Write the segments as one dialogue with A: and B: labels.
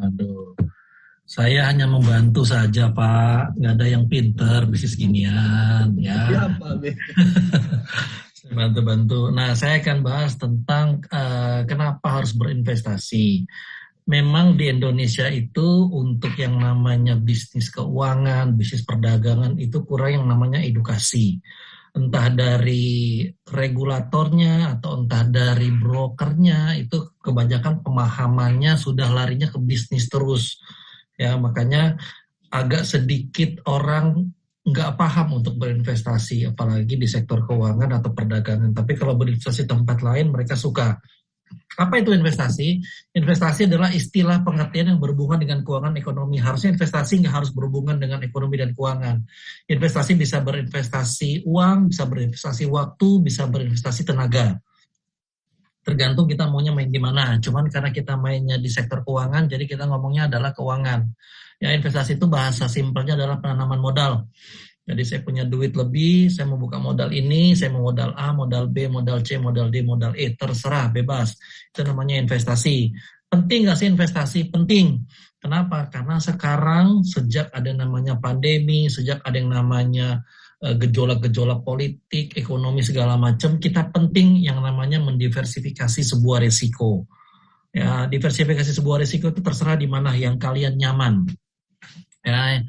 A: Aduh, saya hanya membantu saja Pak, nggak ada yang pinter bisnis ginian ya.
B: Ya Pak B.
A: Saya bantu-bantu. Nah, saya akan bahas tentang kenapa harus berinvestasi. Memang di Indonesia itu untuk yang namanya bisnis keuangan, bisnis perdagangan itu kurang yang namanya edukasi. Entah dari regulatornya atau entah dari brokernya, itu kebanyakan pemahamannya sudah larinya ke bisnis terus. Ya, makanya agak sedikit orang nggak paham untuk berinvestasi, apalagi di sektor keuangan atau perdagangan. Tapi kalau berinvestasi tempat lain, mereka suka. Apa itu investasi? Investasi adalah istilah pengertian yang berhubungan dengan keuangan ekonomi. Harusnya investasi nggak harus berhubungan dengan ekonomi dan keuangan. Investasi bisa berinvestasi uang, bisa berinvestasi waktu, bisa berinvestasi tenaga. Tergantung kita maunya main di mana. Cuman karena kita mainnya di sektor keuangan, jadi kita ngomongnya adalah keuangan. Ya, investasi itu bahasa simpelnya adalah penanaman modal. Jadi saya punya duit lebih, saya mau buka modal ini, saya mau modal A, modal B, modal C, modal D, modal E, terserah, bebas. Itu namanya investasi. Penting nggak sih investasi? Penting. Kenapa? Karena sekarang sejak ada namanya pandemi, sejak ada yang namanya gejolak-gejolak politik, ekonomi segala macam, kita penting yang namanya mendiversifikasi sebuah risiko. Ya, diversifikasi sebuah risiko itu terserah di mana yang kalian nyaman. Ya,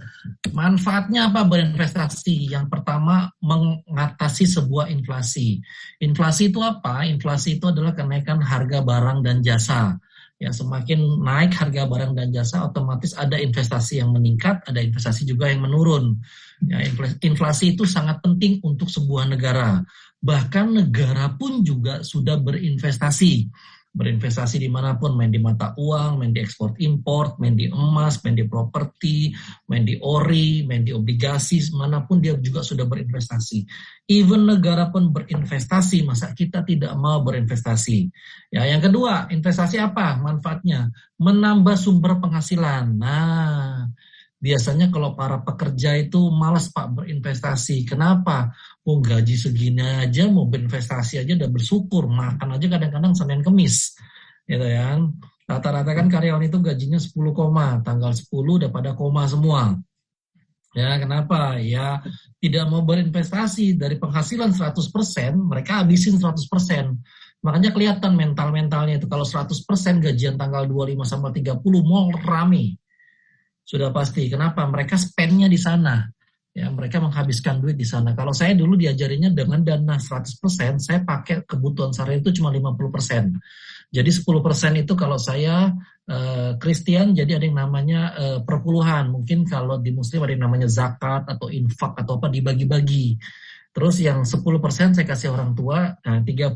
A: manfaatnya apa berinvestasi? Yang pertama, mengatasi sebuah inflasi. Inflasi itu apa? Inflasi itu adalah kenaikan harga barang dan jasa. Ya, semakin naik harga barang dan jasa, otomatis ada investasi yang meningkat, ada investasi juga yang menurun. Ya, inflasi itu sangat penting untuk sebuah negara. Bahkan negara pun juga sudah berinvestasi. Berinvestasi dimanapun, main di mata uang, main di ekspor import, main di emas, main di properti, main di ori, main di obligasi, manapun dia juga sudah berinvestasi. Even negara pun berinvestasi, masa kita tidak mau berinvestasi? Ya, yang kedua, investasi apa manfaatnya? Menambah sumber penghasilan. Nah, biasanya kalau para pekerja itu malas Pak berinvestasi. Kenapa? Oh, gaji segini aja mau berinvestasi aja udah bersyukur. Makan aja kadang-kadang Senin Kemis. Gitu ya. Rata-rata kan karyawan itu gajinya 10 koma. Tanggal 10 udah pada koma semua. Ya, kenapa? Ya, tidak mau berinvestasi. Dari penghasilan 100%, mereka habisin 100%. Makanya kelihatan mental-mentalnya itu. Kalau 100% gajian tanggal 25 sampai 30, mall rame. Sudah pasti. Kenapa? Mereka spend-nya di sana. Ya, mereka menghabiskan duit di sana. Kalau saya dulu diajarinya dengan dana 100%, saya pakai kebutuhan sehari itu cuma 50%. Jadi 10% itu kalau saya Kristen, jadi ada yang namanya perpuluhan. Mungkin kalau di Muslim ada yang namanya zakat atau infak atau apa dibagi-bagi. Terus yang 10% saya kasih orang tua, nah 30%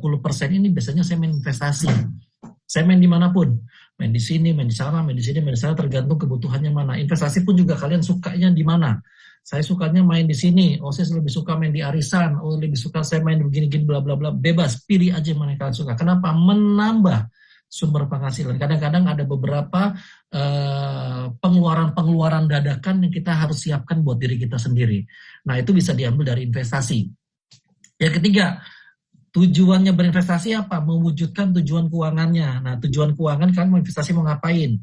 A: ini biasanya saya main investasi. Saya main dimanapun, main di sini, main di sana, main di sini, main di sana, tergantung kebutuhannya mana. Investasi pun juga kalian sukanya di mana. Saya sukanya main di sini, oh saya lebih suka main di arisan, oh lebih suka saya main begini-gini, bla bla bla, bebas, pilih aja mana yang kalian suka. Kenapa? Menambah sumber penghasilan. Kadang-kadang ada beberapa pengeluaran-pengeluaran dadakan yang kita harus siapkan buat diri kita sendiri. Nah, itu bisa diambil dari investasi. Yang ketiga, tujuannya berinvestasi apa? Mewujudkan tujuan keuangannya. Nah, tujuan keuangan kan mau investasi mau ngapain?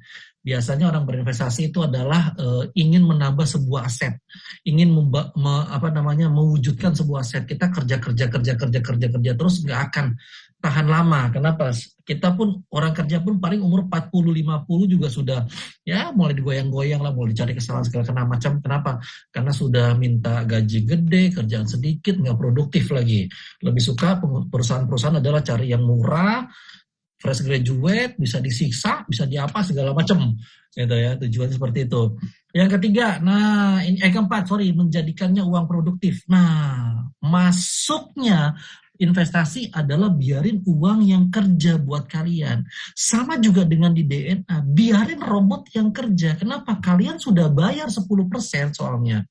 A: Biasanya orang berinvestasi itu adalah ingin menambah sebuah aset, ingin mewujudkan sebuah aset. Kita kerja terus nggak akan tahan lama. Kenapa? Kita pun orang kerja pun paling umur 40-50 juga sudah ya mulai digoyang-goyang lah, mulai dicari kesalahan segala macam. Kenapa? Karena sudah minta gaji gede, kerjaan sedikit, nggak produktif lagi. Lebih suka perusahaan-perusahaan adalah cari yang murah, fresh graduate, bisa disiksa, bisa diapa segala macam, gitu ya. Tujuan seperti itu. Yang ketiga, keempat, menjadikannya uang produktif. Nah, masuknya investasi adalah biarin uang yang kerja buat kalian. Sama juga dengan di DNA, biarin robot yang kerja. Kenapa? Kalian sudah bayar 10% soalnya.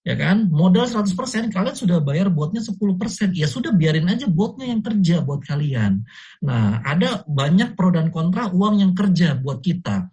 A: Ya kan, modal 100%, kalian sudah bayar botnya 10%, ya sudah biarin aja botnya yang kerja buat kalian. Nah, ada banyak pro dan kontra uang yang kerja buat kita.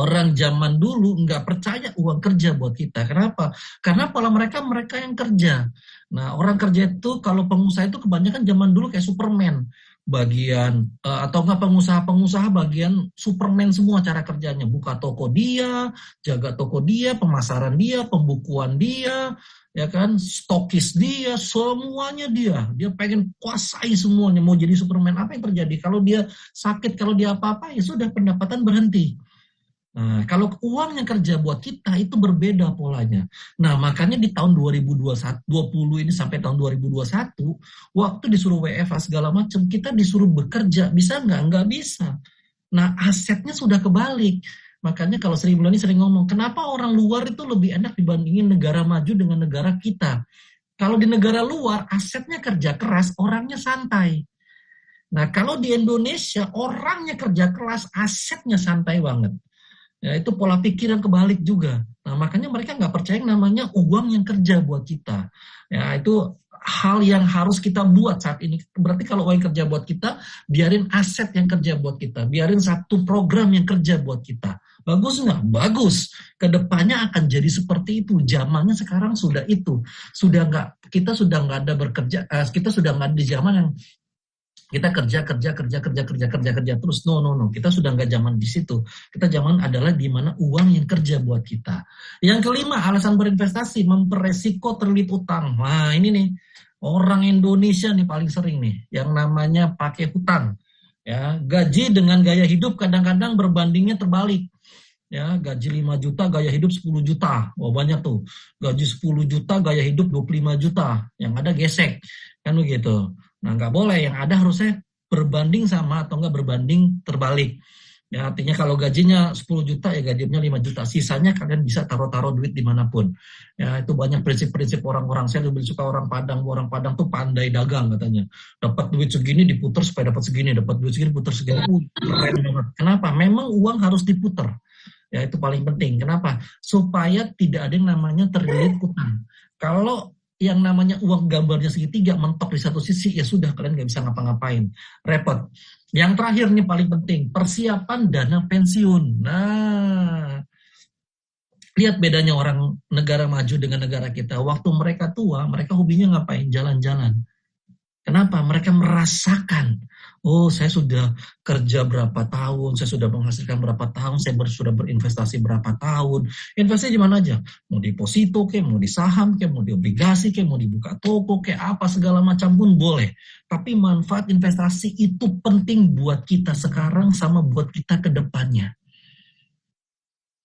A: Orang zaman dulu nggak percaya uang kerja buat kita. Kenapa? Karena pola mereka yang kerja. Nah, orang kerja itu, kalau pengusaha itu kebanyakan zaman dulu kayak Superman. bagian atau enggak pengusaha-pengusaha bagian Superman semua cara kerjanya, buka toko dia, jaga toko dia, pemasaran dia, pembukuan dia, ya kan, stokis dia, semuanya dia pengen kuasai semuanya, mau jadi Superman. Apa yang terjadi kalau dia sakit, kalau dia apa-apa, ya sudah, pendapatan berhenti. Nah, kalau uang yang kerja buat kita itu berbeda polanya. Nah, makanya di tahun 2020 ini sampai tahun 2021, waktu disuruh WFH segala macam, kita disuruh bekerja. Bisa nggak? Nggak bisa. Nah, asetnya sudah kebalik. Makanya kalau Sri Mulyani sering ngomong, kenapa orang luar itu lebih enak dibandingin negara maju dengan negara kita? Kalau di negara luar, asetnya kerja keras, orangnya santai. Nah, kalau di Indonesia, orangnya kerja keras, asetnya santai banget. Ya, itu pola pikir yang kebalik juga. Nah, makanya mereka nggak percaya yang namanya uang yang kerja buat kita. Ya, itu hal yang harus kita buat saat ini. Berarti kalau uang yang kerja buat kita, biarin aset yang kerja buat kita. Biarin satu program yang kerja buat kita. Bagus nggak? Bagus. Kedepannya akan jadi seperti itu. Zamannya sekarang sudah itu. Kita sudah nggak ada bekerja. Kita sudah nggak ada di zaman yang kita kerja terus. No. Kita sudah nggak zaman di situ. Kita zaman adalah di mana uang yang kerja buat kita. Yang kelima, alasan berinvestasi, memperesiko terlilit utang. Nah, ini nih orang Indonesia nih paling sering nih yang namanya pakai hutang. Ya, gaji dengan gaya hidup kadang-kadang berbandingnya terbalik. Ya, gaji 5 juta, gaya hidup 10 juta. Wah, banyak tuh. Gaji 10 juta, gaya hidup 25 juta. Yang ada gesek. Kan begitu. Nah, nggak boleh. Yang ada harusnya berbanding sama atau nggak berbanding terbalik. Ya, artinya kalau gajinya 10 juta, ya gajinya 5 juta. Sisanya kalian bisa taruh-taruh duit dimanapun. Ya, itu banyak prinsip-prinsip orang-orang. Saya lebih suka orang Padang. Orang Padang tuh pandai dagang katanya. Dapat duit segini diputar supaya dapat segini. Dapat duit segini diputar segini. Keren banget. Kenapa? Memang uang harus diputar. Ya, itu paling penting. Kenapa? Supaya tidak ada yang namanya terlilit utang. Kalau yang namanya uang gambarnya segitiga mentok di satu sisi, ya sudah, kalian nggak bisa ngapa-ngapain. Repot. Yang terakhir nih paling penting, persiapan dana pensiun. Nah, lihat bedanya orang negara maju dengan negara kita. Waktu mereka tua, mereka hobinya ngapain? Jalan-jalan. Kenapa? Mereka merasakan, oh, saya sudah kerja berapa tahun, saya sudah menghasilkan berapa tahun, saya sudah berinvestasi berapa tahun. Investasi di mana aja? Mau deposito, mau di saham, mau di obligasi, mau dibuka toko, apa segala macam pun boleh. Tapi manfaat investasi itu penting buat kita sekarang sama buat kita ke depannya.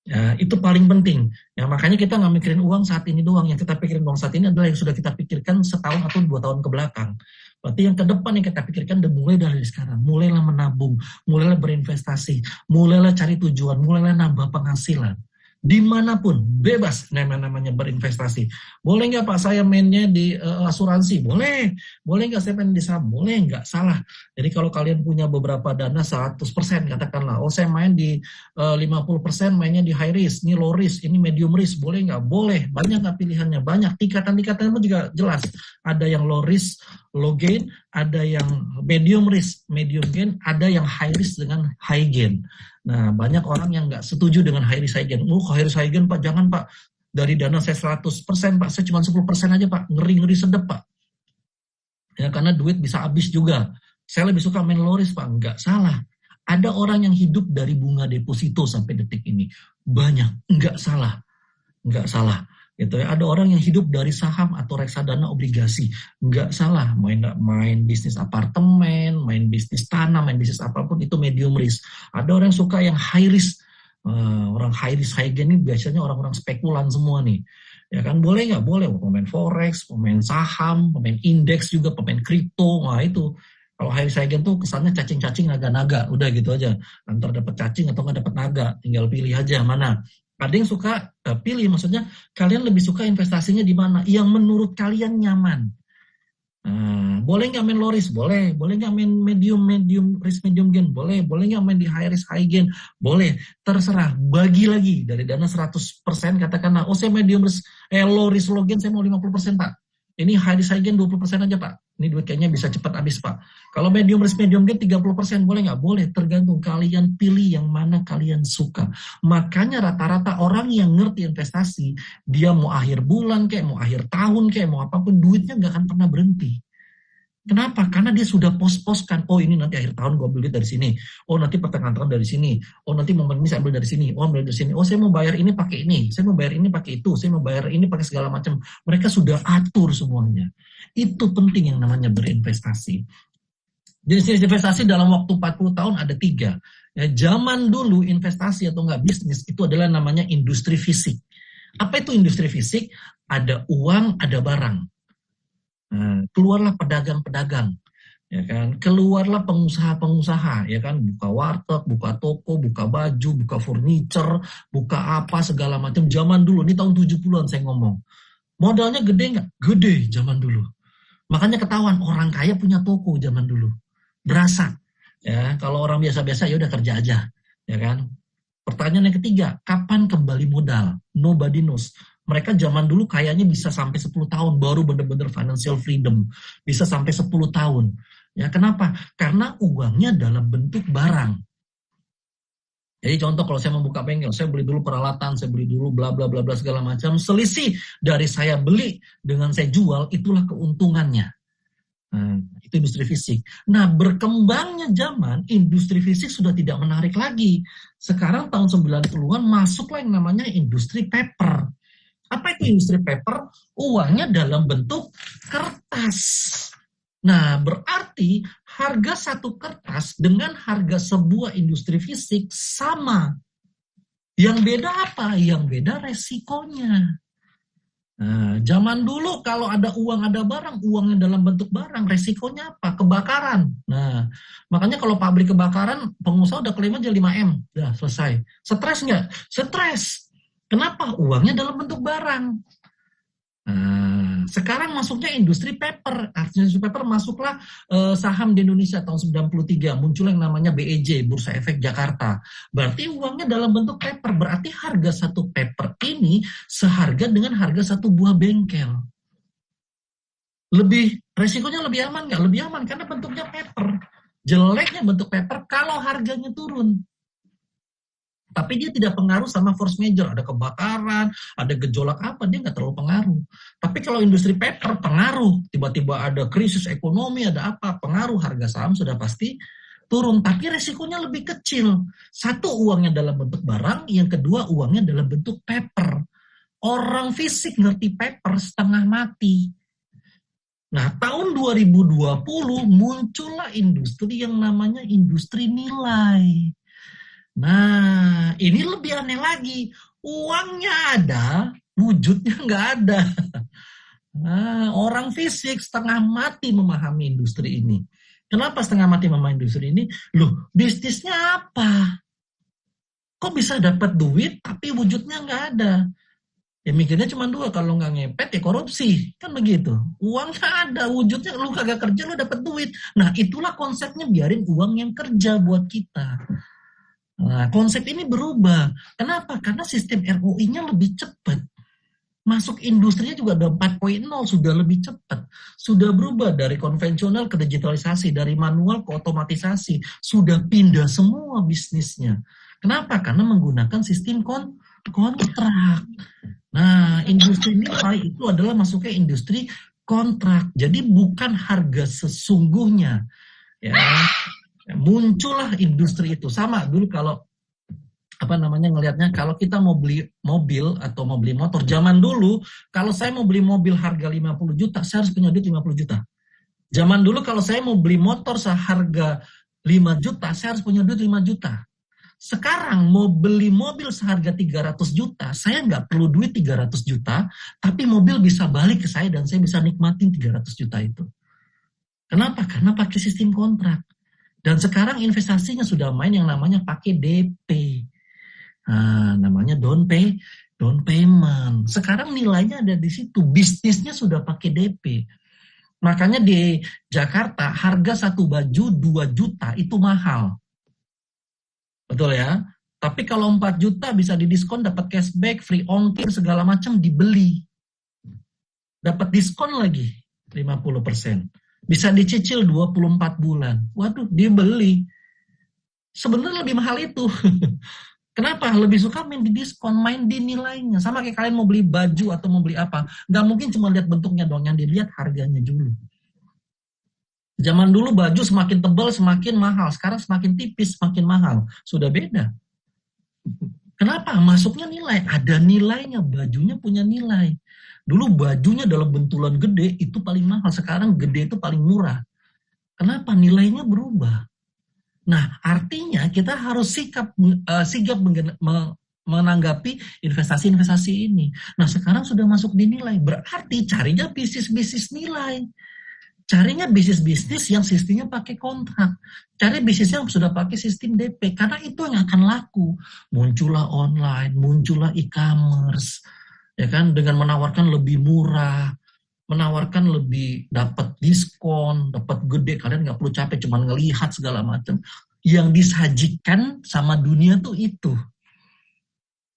A: Ya, itu paling penting. Ya, makanya kita nggak mikirin uang saat ini doang. Yang kita pikirin uang saat ini adalah yang sudah kita pikirkan setahun atau 2 tahun ke belakang. Berarti yang ke depan yang kita pikirkan udah mulai dari sekarang. Mulailah menabung, mulailah berinvestasi, mulailah cari tujuan, mulailah nambah penghasilan. Dimanapun, bebas namanya berinvestasi. Boleh nggak Pak saya mainnya di asuransi? Boleh. Boleh nggak saya main di saham? Boleh, nggak salah. Jadi kalau kalian punya beberapa dana 100%, katakanlah, oh saya main di 50% mainnya di high risk, ini low risk, ini medium risk, boleh nggak? Boleh. Banyak nggak pilihannya? Banyak. Tingkatan-tingkatannya pun juga jelas. Ada yang low risk, low gain, ada yang medium risk, medium gain, ada yang high risk dengan high gain. Nah, banyak orang yang nggak setuju dengan high risk high gain. High risk high gain Pak, jangan Pak. Dari dana saya 100% Pak, saya cuma 10% aja Pak. Ngeri-ngeri sedep Pak. Ya, karena duit bisa habis juga. Saya lebih suka main low risk Pak. Nggak salah. Ada orang yang hidup dari bunga deposito sampai detik ini. Banyak. Nggak salah. Nggak salah. Gitu ya. Ada orang yang hidup dari saham atau reksadana obligasi, nggak salah. Main bisnis apartemen, main bisnis tanah, main bisnis apapun itu medium risk. Ada orang yang suka yang high risk. Orang high risk high gain ini biasanya orang-orang spekulan semua nih. Ya kan, boleh nggak? Boleh. Pemain forex, pemain saham, pemain indeks juga, pemain kripto. Nah itu. Kalau high risk high gain tuh kesannya cacing-cacing naga-naga. Udah gitu aja. Antara dapat cacing atau nggak dapat naga. Tinggal pilih aja mana. Ada yang suka pilih, maksudnya kalian lebih suka investasinya di mana? Yang menurut kalian nyaman. Boleh nggak main low risk? Boleh. Boleh nggak main medium risk medium gain? Boleh. Boleh nggak main di high risk high gain? Boleh. Terserah. Bagi lagi dari dana 100% katakanlah, oh saya medium risk, low risk low gain saya mau 50% Pak. Ini high risk high gain 20% aja Pak. Ini duit kayaknya bisa cepat habis Pak. Kalau medium risk medium gain 30%, boleh nggak? Boleh, tergantung kalian pilih yang mana kalian suka. Makanya rata-rata orang yang ngerti investasi, dia mau akhir bulan kayak, mau akhir tahun kayak, mau apapun, duitnya nggak akan pernah berhenti. Kenapa? Karena dia sudah pos-poskan, oh ini nanti akhir tahun gue beli dari sini, oh nanti pertengahan tahun dari sini, oh nanti momen ini saya ambil dari sini, oh ambil dari sini, oh saya mau bayar ini pakai ini, saya mau bayar ini pakai itu, saya mau bayar ini pakai segala macam. Mereka sudah atur semuanya. Itu penting yang namanya berinvestasi. Jenis investasi dalam waktu 40 tahun ada 3. Ya, zaman dulu investasi atau enggak bisnis itu adalah namanya industri fisik. Apa itu industri fisik? Ada uang, ada barang. Nah, keluarlah pedagang-pedagang, ya kan? Keluarlah pengusaha-pengusaha, ya kan? Buka warteg, buka toko, buka baju, buka furniture, buka apa segala macam. Zaman dulu, ini tahun 70-an saya ngomong. Modalnya gede nggak? Gede zaman dulu. Makanya ketahuan orang kaya punya toko zaman dulu. Berasa. Ya, kalau orang biasa-biasa ya udah kerja aja, ya kan? Pertanyaan yang ketiga, kapan kembali modal? Nobody knows. Mereka zaman dulu kayaknya bisa sampai 10 tahun baru benar-benar financial freedom. Bisa sampai 10 tahun. Ya, kenapa? Karena uangnya dalam bentuk barang. Jadi contoh kalau saya membuka bengkel, saya beli dulu peralatan, saya beli dulu bla bla bla bla segala macam. Selisih dari saya beli dengan saya jual, itulah keuntungannya. Nah, itu industri fisik. Nah, berkembangnya zaman, industri fisik sudah tidak menarik lagi. Sekarang tahun 90-an masuklah yang namanya industri paper. Apa itu industri paper? Uangnya dalam bentuk kertas. Nah, berarti harga satu kertas dengan harga sebuah industri fisik sama. Yang beda apa? Yang beda resikonya. Nah, zaman dulu kalau ada uang, ada barang, uangnya dalam bentuk barang, resikonya apa? Kebakaran. Nah, makanya kalau pabrik kebakaran, pengusaha udah klaim aja 5M. Udah selesai. Stres nggak? Stres. Kenapa? Uangnya dalam bentuk barang. Nah, sekarang masuknya industri paper. Artinya industri paper masuklah saham di Indonesia tahun 93. Muncul yang namanya BEJ, Bursa Efek Jakarta. Berarti uangnya dalam bentuk paper. Berarti harga satu paper ini seharga dengan harga satu buah bengkel. Resikonya lebih aman nggak? Lebih aman karena bentuknya paper. Jeleknya bentuk paper kalau harganya turun. Tapi dia tidak pengaruh sama force major, ada kebakaran, ada gejolak apa, dia nggak terlalu pengaruh. Tapi kalau industri paper pengaruh, tiba-tiba ada krisis ekonomi, ada apa, pengaruh harga saham sudah pasti turun, tapi resikonya lebih kecil. Satu, uangnya dalam bentuk barang, yang kedua uangnya dalam bentuk paper. Orang fisik ngerti paper setengah mati. Nah, tahun 2020 muncullah industri yang namanya industri nilai. Nah, ini lebih aneh lagi. Uangnya ada, wujudnya nggak ada. Nah, orang fisik setengah mati memahami industri ini. Kenapa setengah mati memahami industri ini? Loh, bisnisnya apa? Kok bisa dapat duit tapi wujudnya nggak ada? Ya mikirnya cuma dua, kalau nggak ngepet ya korupsi. Kan begitu. Uangnya ada, wujudnya lu kagak kerja, lu dapat duit. Nah, itulah konsepnya, biarin uang yang kerja buat kita. Nah, konsep ini berubah. Kenapa? Karena sistem ROI-nya lebih cepat. Masuk industrinya juga ada 4.0, sudah lebih cepat. Sudah berubah dari konvensional ke digitalisasi, dari manual ke otomatisasi. Sudah pindah semua bisnisnya. Kenapa? Karena menggunakan sistem kontrak. Nah, industri nilai itu adalah masuknya industri kontrak. Jadi bukan harga sesungguhnya. Ya. Muncullah industri itu. Sama dulu kalau ngelihatnya, kalau kita mau beli mobil atau mau beli motor zaman dulu, kalau saya mau beli mobil harga 50 juta, saya harus punya duit 50 juta. Zaman dulu kalau saya mau beli motor seharga 5 juta, saya harus punya duit 5 juta. Sekarang mau beli mobil seharga 300 juta, saya nggak perlu duit 300 juta, tapi mobil bisa balik ke saya dan saya bisa nikmatin 300 juta itu. Kenapa? Karena pakai sistem kontrak. Dan sekarang investasinya sudah main yang namanya pakai DP. Nah, namanya down payment. Sekarang nilainya ada di situ. Bisnisnya sudah pakai DP. Makanya di Jakarta harga satu baju 2 juta itu mahal. Betul ya? Tapi kalau 4 juta bisa didiskon, dapat cashback, free ongkir, segala macam dibeli. Dapat diskon lagi 50%. Bisa dicicil 24 bulan. Waduh, dia beli. Sebenarnya lebih mahal itu. Kenapa? Lebih suka main di diskon, main di nilainya. Sama kayak kalian mau beli baju atau mau beli apa. Nggak mungkin cuma lihat bentuknya dong, yang dilihat harganya dulu. Zaman dulu baju semakin tebal semakin mahal, sekarang semakin tipis semakin mahal. Sudah beda. Kenapa? Masuknya nilai, ada nilainya, bajunya punya nilai. Dulu bajunya dalam bentulan gede itu paling mahal, sekarang gede itu paling murah. Kenapa? Nilainya berubah. Nah, artinya kita harus sigap menanggapi investasi-investasi ini. Nah, sekarang sudah masuk di nilai, berarti carinya bisnis-bisnis nilai. Carinya bisnis-bisnis yang sistemnya pakai kontrak. Cari bisnis yang sudah pakai sistem DP, karena itu yang akan laku. Muncullah online, muncullah e-commerce, ya kan, dengan menawarkan lebih murah, menawarkan lebih dapat diskon, dapat gede, kalian nggak perlu capek cuma ngelihat segala macam. Yang disajikan sama dunia tuh itu.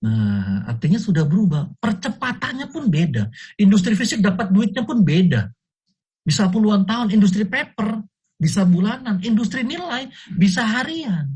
A: Nah, artinya sudah berubah. Percepatannya pun beda. Industri fisik dapat duitnya pun beda. Bisa puluhan tahun. Industri paper bisa bulanan. Industri nilai bisa harian.